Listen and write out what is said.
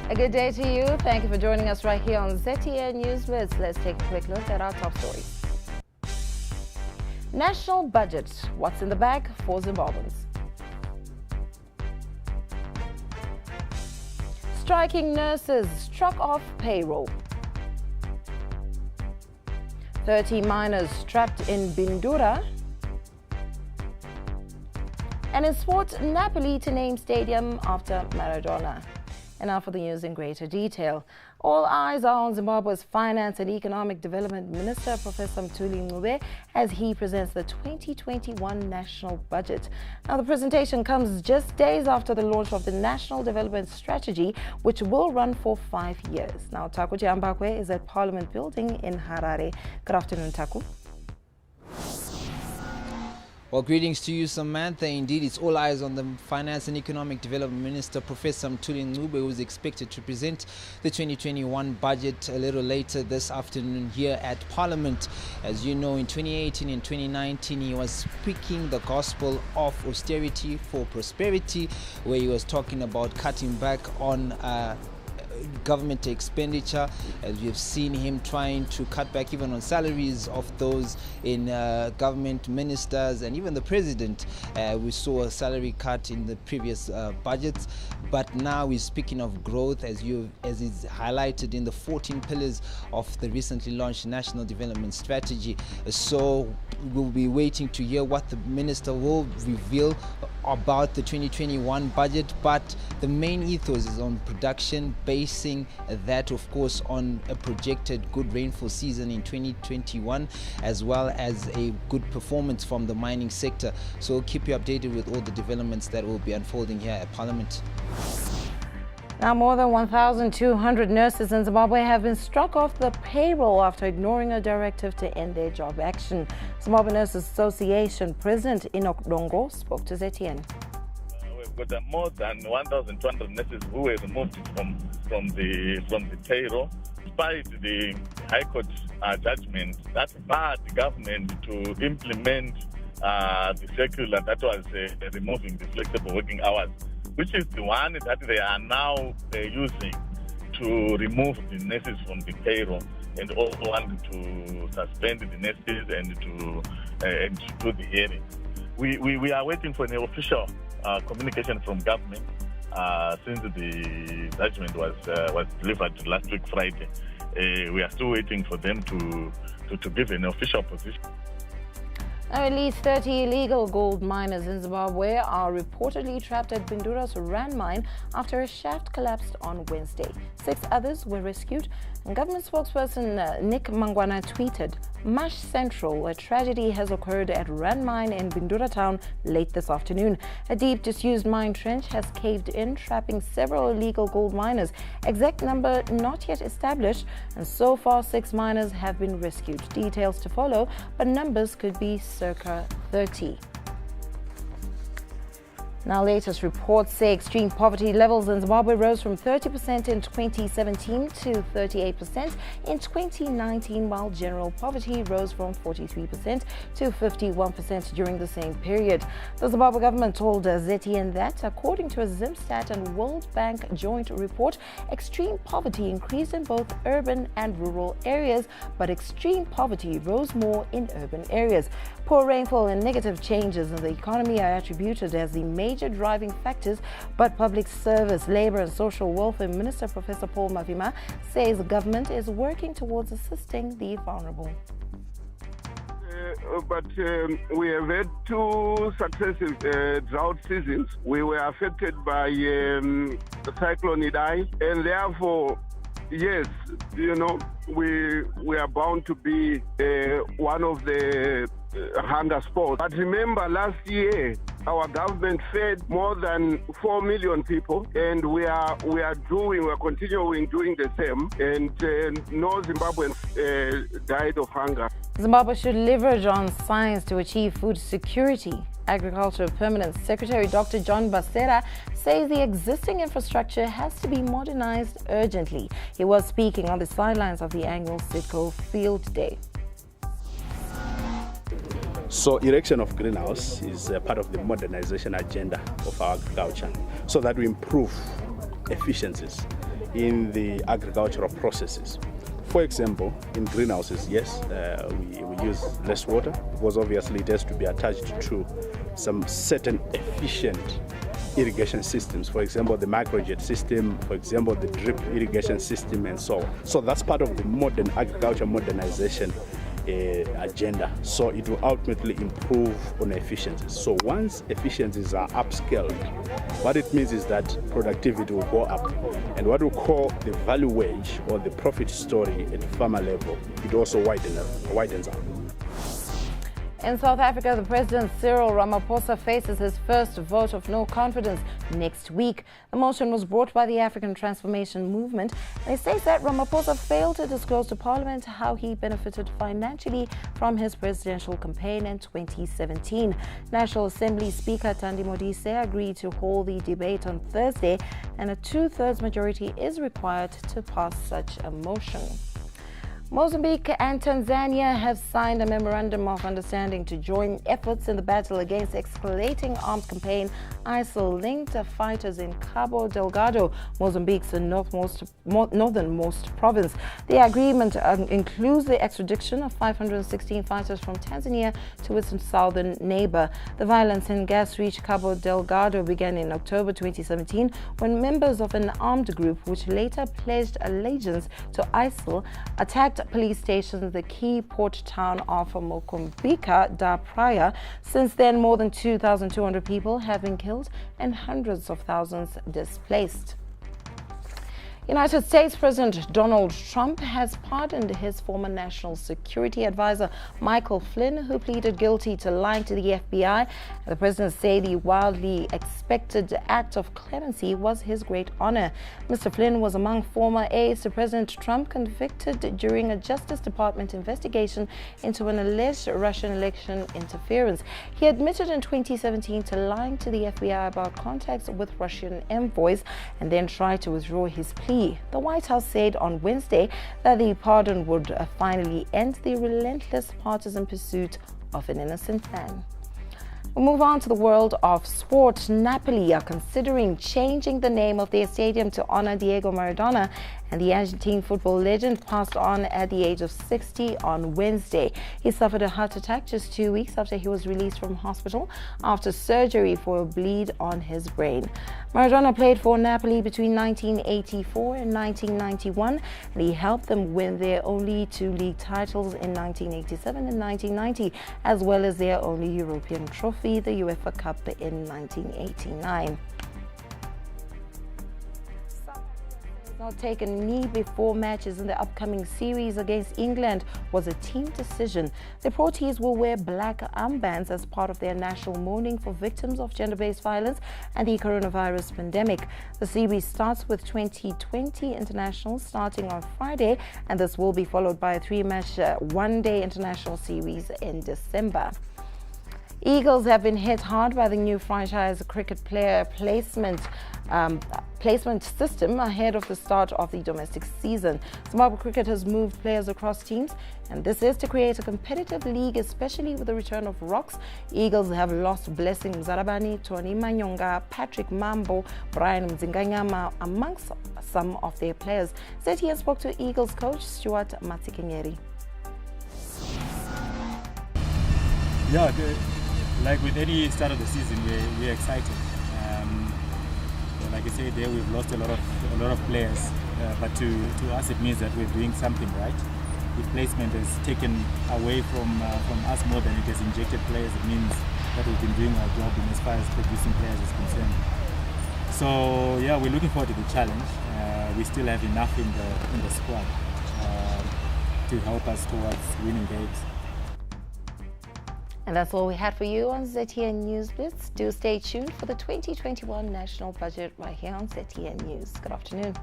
A good day to you. Thank you for joining us right here on ZTN News Blitz. Let's take a quick look at our top stories. National budget. What's in the bag for Zimbabweans? Striking nurses struck off payroll. 30 miners trapped in Bindura. And in sport, Napoli to name stadium after Maradona. And now for the news in greater detail. All eyes are on Zimbabwe's Finance and Economic Development Minister, Professor Mthuli, as he presents the 2021 national budget. Now, the presentation comes just days after the launch of the National Development Strategy, which will run for 5 years. Now, Taku Zimbabwe is at Parliament Building in Harare. Good afternoon, Taku. Well, greetings to you, Samantha. Indeed, it's all eyes on the Finance and Economic Development Minister, Professor Mthuli, who is expected to present the 2021 budget a little later this afternoon here at Parliament. As you know, in 2018 and 2019, he was speaking the gospel of austerity for prosperity, where he was talking about cutting back on government expenditure, as we've seen him trying to cut back even on salaries of those in government, ministers, and even the president. We saw a salary cut in the previous budgets, but now he's speaking of growth, as is highlighted in the 14 pillars of the recently launched National Development Strategy. So we'll be waiting to hear what the minister will reveal about the 2021 budget, but the main ethos is on production, basing that of course on a projected good rainfall season in 2021, as well as a good performance from the mining sector. So we'll keep you updated with all the developments that will be unfolding here at Parliament. Now, more than 1,200 nurses in Zimbabwe have been struck off the payroll after ignoring a directive to end their job action. Zimbabwe Nurses Association President Enoch Dongo spoke to ZTN. We've got more than 1,200 nurses who were removed from the payroll, despite the High Court judgment that barred the government to implement the circular that was removing the flexible working hours, which is the one that they are now using to remove the nurses from the payroll, and also want to suspend the nurses and to do the hearing. We are waiting for an official communication from government since the judgment was delivered last week Friday. We are still waiting for them to give an official position. Now, at least 30 illegal gold miners in Zimbabwe are reportedly trapped at Bindura's Rand mine after a shaft collapsed on Wednesday. 6 others were rescued, and government spokesperson Nick Mangwana tweeted, "Mash Central, a tragedy has occurred at Rand mine in Bindura town late this afternoon. A deep disused mine trench has caved in, trapping several illegal gold miners. Exact number not yet established, and so far 6 miners have been rescued. Details to follow, but numbers could be circa 30. Now, latest reports say extreme poverty levels in Zimbabwe rose from 30% in 2017 to 38% in 2019, while general poverty rose from 43% to 51% during the same period. The Zimbabwe government told ZTN that, according to a Zimstat and World Bank joint report, extreme poverty increased in both urban and rural areas, but extreme poverty rose more in urban areas. Poor rainfall and negative changes in the economy are attributed as the major driving factors, but Public Service, Labour and Social Welfare Minister Professor Paul Mavima says the government is working towards assisting the vulnerable. But we have had 2 successive drought seasons. We were affected by Cyclone Idai, and therefore, yes, we are bound to be one of the hunger spots. But remember, last year our government fed more than 4 million people, and we are continuing doing the same, and no Zimbabweans died of hunger. Zimbabwe should leverage on science to achieve food security. Agriculture Permanent Secretary Dr. John Basera says the existing infrastructure has to be modernized urgently. He was speaking on the sidelines of the annual SIDCO Field Day. So erection of greenhouse is part of the modernization agenda of our agriculture, so that we improve efficiencies in the agricultural processes. For example, in greenhouses, yes, we use less water because obviously it has to be attached to some certain efficient irrigation systems. For example, the microjet system, for example, the drip irrigation system, and so on. So that's part of the modern agriculture modernization agenda. So it will ultimately improve on efficiencies. So once efficiencies are upscaled, what it means is that productivity will go up. And what we call the value wage or the profit story at the farmer level, it also widens out. In South Africa, the President Cyril Ramaphosa faces his first vote of no confidence next week. The motion was brought by the African Transformation Movement, and it states that Ramaphosa failed to disclose to Parliament how he benefited financially from his presidential campaign in 2017. National Assembly Speaker Thandi Modise agreed to hold the debate on Thursday, and a two-thirds majority is required to pass such a motion. Mozambique and Tanzania have signed a memorandum of understanding to join efforts in the battle against escalating armed campaign ISIL-linked fighters in Cabo Delgado, Mozambique's northernmost province. The agreement includes the extradition of 516 fighters from Tanzania to its southern neighbor. The violence in gas-rich Cabo Delgado began in October 2017 when members of an armed group, which later pledged allegiance to ISIL, attacked police stations, the key port town of Moçambique da Praia. Since then, more than 2,200 people have been killed and hundreds of thousands displaced. United States President Donald Trump has pardoned his former national security advisor Michael Flynn, who pleaded guilty to lying to the FBI. The president said the wildly expected act of clemency was his great honor. Mr. Flynn was among former aides to President Trump convicted during a Justice Department investigation into an alleged Russian election interference. He admitted in 2017 to lying to the FBI about contacts with Russian envoys and then tried to withdraw his plea. The White House said on Wednesday that the pardon would finally end the relentless partisan pursuit of an innocent man. We'll move on to the world of sport. Napoli are considering changing the name of their stadium to honor Diego Maradona, and the Argentine football legend passed on at the age of 60 on Wednesday. He suffered a heart attack just 2 weeks after he was released from hospital after surgery for a bleed on his brain. Maradona played for Napoli between 1984 and 1991, and he helped them win their only two league titles in 1987 and 1990, as well as their only European trophy, the UEFA Cup, in 1989. Not take a knee before matches in the upcoming series against England was a team decision. The Pro Teas will wear black armbands as part of their national mourning for victims of gender-based violence and the coronavirus pandemic. The series starts with 2020 internationals starting on Friday, and this will be followed by a three-match one-day international series in December. Eagles have been hit hard by the new franchise cricket player placement system ahead of the start of the domestic season. Zimbabwe cricket has moved players across teams, and this is to create a competitive league, especially with the return of rocks. Eagles have lost Blessing Mzarabani, Tony Manyonga, Patrick Mambo, Brian Mzinganyama amongst some of their players. ZTN spoke to Eagles coach Stuart Matsikinyeri. Yeah, like with any start of the season, we're excited. Like I said, there we've lost a lot of players, but to us it means that we're doing something right. If placement has taken away from us more than it has injected players, it means that we've been doing our job in as far as producing players is concerned. So yeah, we're looking forward to the challenge. We still have enough in the squad to help us towards winning games. And that's all we had for you on ZTN News Blitz. Do stay tuned for the 2021 national budget right here on ZTN News. Good afternoon.